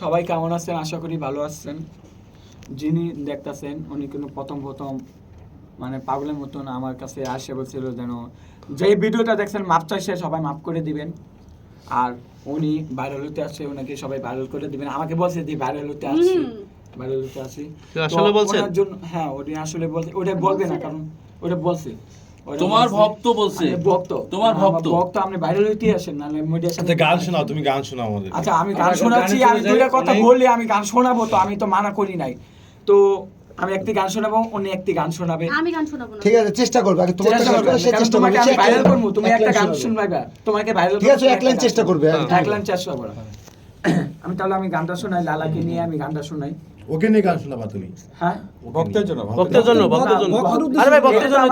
সবাই কেমন আছেন? আশা করি ভালো আছেন। যিনি দেখতেছেন উনি কিন্তু প্রথম মানে পাগলের মতন আমার কাছে আসে বলছিল যেন যে ভিডিওটা দেখছেন মাপ চাইছে সবাই মাপ করে দিবেন। আর উনি ভাইরাল হতে আসছে, ওনাকে সবাই ভাইরাল করে দিবেন। আমাকে বলছে যে ভাইরাল হতে আসছি, ভাইরাল হতে আসি। আসলে বলছেন? হ্যাঁ, উনি আসলে বলছে। ওটা বলবে না, কারণ ওটা বলছে তোমার ভক্ত বলছে। তোমার ভক্ত আপনি ভাইরাল হইতে আসেন, নালে মিডিয়ার সাথে গান শোনাও, তুমি গান শোনাও আমাদের। আচ্ছা, আমি গান শোনাচ্ছি। আমি দুইটা কথা বললে আমি গান শোনাবো, তো আমি তো মানা করি নাই। তো আমি একটি গান শোনাবো, উনি একটি গান শোনাবে। আমি গান শোনাবো না। ঠিক আছে, চেষ্টা করবে। আগে তোমার চেষ্টা করবে, সে চেষ্টা তোমাকে করবে। আমি ভাইরাল করব, তুমি একটা গান শুনবাইবা। তোমাকে ভাইরাল ঠিক আছে, এক লাইন চেষ্টা করবে। এক লাইন চেষ্টা করো। আমি তাহলে আমি গানটা শোনাই, লালাকে নিয়ে আমি গানটা শোনাই। ওকে নিয়ে গান শোনাবা তুমি? হ্যাঁ, ভক্তের জন্য। আরে ভাই, ভক্তের জন্য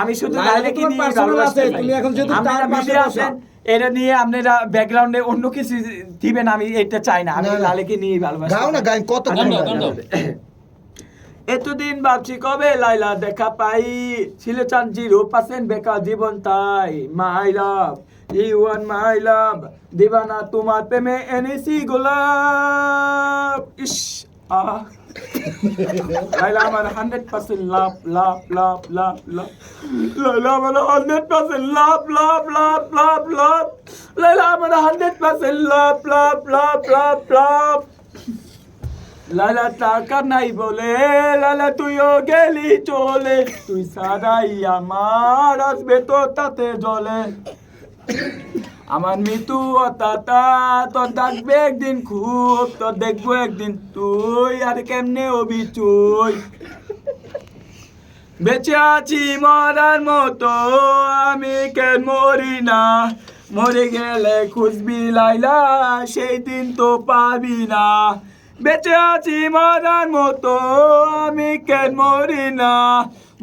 আমি শুধু লালাকে নিয়ে ভালোবাসি। তুমি এখন যদি আপনারা তার পাশে মিডিয়া বসো। আছেন, এটা নিয়ে আপনারা ব্যাকগ্রাউন্ডে অন্য কিছু দিবেন, আমি এটা চাই না। আমি লালাকে নিয়ে ভালোবাসি। গাও না, গান কত গান দাও। এতদিন ভাবছি কবে লাইলা দেখা পাই, ছিল চান 0% বেকার জীবন তাই। মাই লাভ ইউ ওয়ান মাই লাভ, দিবানা তোমার প্রেমে এনেছি গোলাপ। ইস আহ লাইলা আমার 100% লাভ লাভ লাভ লাভ লাভ। লাইলা আমার 100% লাভ লাভ লাভ লাভ লাভ। লাইলা আমার 100% লাভ লাভ লাভ লাভ লাভ। লালা টাকা নাই বলে লালা তুইও গেলি চলে, তুই সারাই আমার আসবে তো তাতে জলে। আমার মৃত্যু অতাতা তোর ডাকবে একদিন খুব, তোর দেখবো একদিন তুই আর কেমনে অবিচুই। বেঁচে আছি মরার মতো, আমি কেন মরি না? মরে গেলে খুঁজবি লাইলা, সেই দিন তো পাবি না। বেঁচে আছি মরার মতো, আমি কেন মরি না?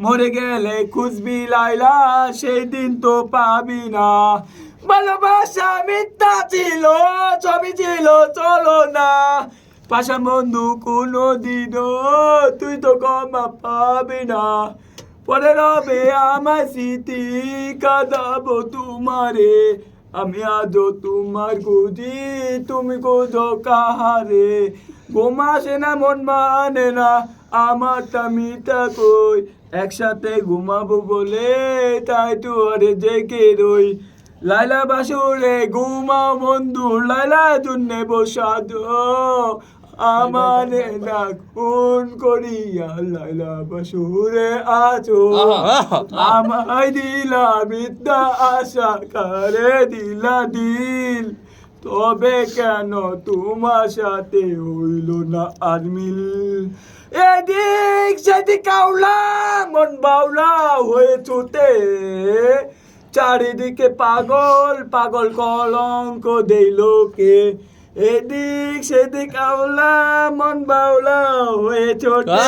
মরে গেলে খুঁজবি লাইলা, সেই দিন তো পাবি না। ভালোবাসা মিথ্যা ছিল, ছবি ছিল চলো না। পাশান বন্ধু কোনো দিনও তুই তো ক্ষমা পাবি না। পরে রবে আমার স্মৃতি, কাঁদাবো তোমারে। আমি আজও তোমার খুঁজি, তুমি খোঁজো কাহারে। ঘুমাসে না মন মানে না, আমারটা মিথ্যা কই। একসাথে ঘুমাবো বলে তাই তো আরে জেগে রই। লাইলা বাসুরে ঘুমাও বন্ধু, লাইলা জন্য বসাদো আমারে না খুন করিয়া। লাইলা বাসুরে আছো আমায় দিলা মিথ্যা আশা, কারে দিলা দিল। তবে কেন তোমার সাথে হইল না আর মিল? এদিক সেদিক আউলা মন বাউলা হয়ে ছুটে, চারিদিকে পাগল পাগল কলঙ্ক দেই লোকে। এদিক সেদিক আউলা মন বাউলা হয়ে ছোটে,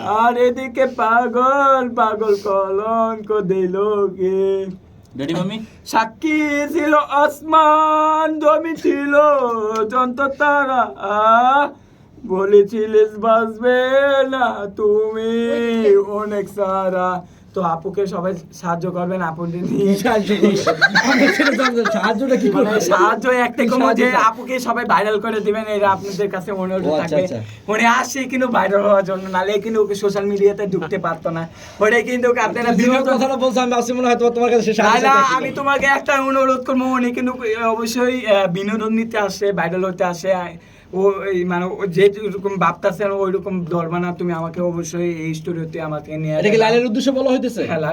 চারিদিকে পাগল পাগল কলঙ্ক দেই লোকে। রেডি মামি? সাক্ষী ছিল আসমান, জমি ছিল যন্ত্র তারা, বলেছিলিস বাঁচবে না তুমি অনেক সারা। তো আপুকে সবাই সাহায্য করবেন, আপুকে নিয়ে সাহায্যটা কি করবে? সাহায্য একটাই করবো যে আপুকে সবাই ভাইরাল করে দিবেন, এটা আপনাদের কাছে অনুরোধ থাকবে। উনি আসছে কিন্তু ভাইরাল হওয়ার জন্য, নালে কিন্তু ওকে সোশ্যাল মিডিয়াতে ঢুকতে পারতো না। ওটাই কিন্তু আপনারা কথাটা বলছো, আমি আসলে মনে হয় তোমার কাছে আমি তোমাকে একটা অনুরোধ করবো, উনি কিন্তু অবশ্যই বিনোদন নিতে আসে, ভাইরাল হতে আসে। ও মানে যেরকম ভাবতেছে ওই রকম ধরবা না। তুমি আমাকে অবশ্যই এই স্টোরিতে আমাকে নিয়ে, এটা কি লাইলের উদ্দেশ্যে বলা হইতেছে? হ্যাঁ, লাইলের